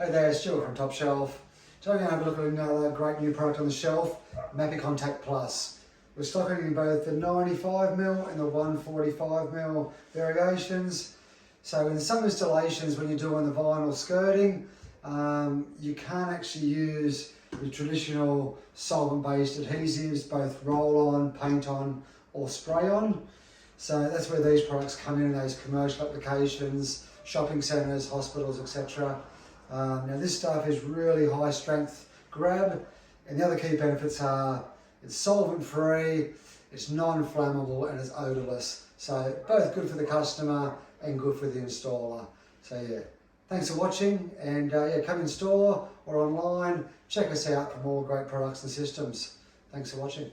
Hey there, Stuart from Top Shelf. Today we're going to have a look at another great new product on the shelf, Mapecontact Plus. We're stocking in both the 95mm and the 145mm variations. So in some installations when you're doing the vinyl skirting, you can't actually use the traditional solvent-based adhesives, both roll-on, paint-on or spray-on. So that's where these products come in those commercial applications, shopping centres, hospitals, etc. Now this stuff is really high strength grab, and the other key benefits are it's solvent-free, it's non-flammable and it's odourless. So both good for the customer and good for the installer. So yeah, thanks for watching, and yeah, come in store or online, check us out for more great products and systems. Thanks for watching.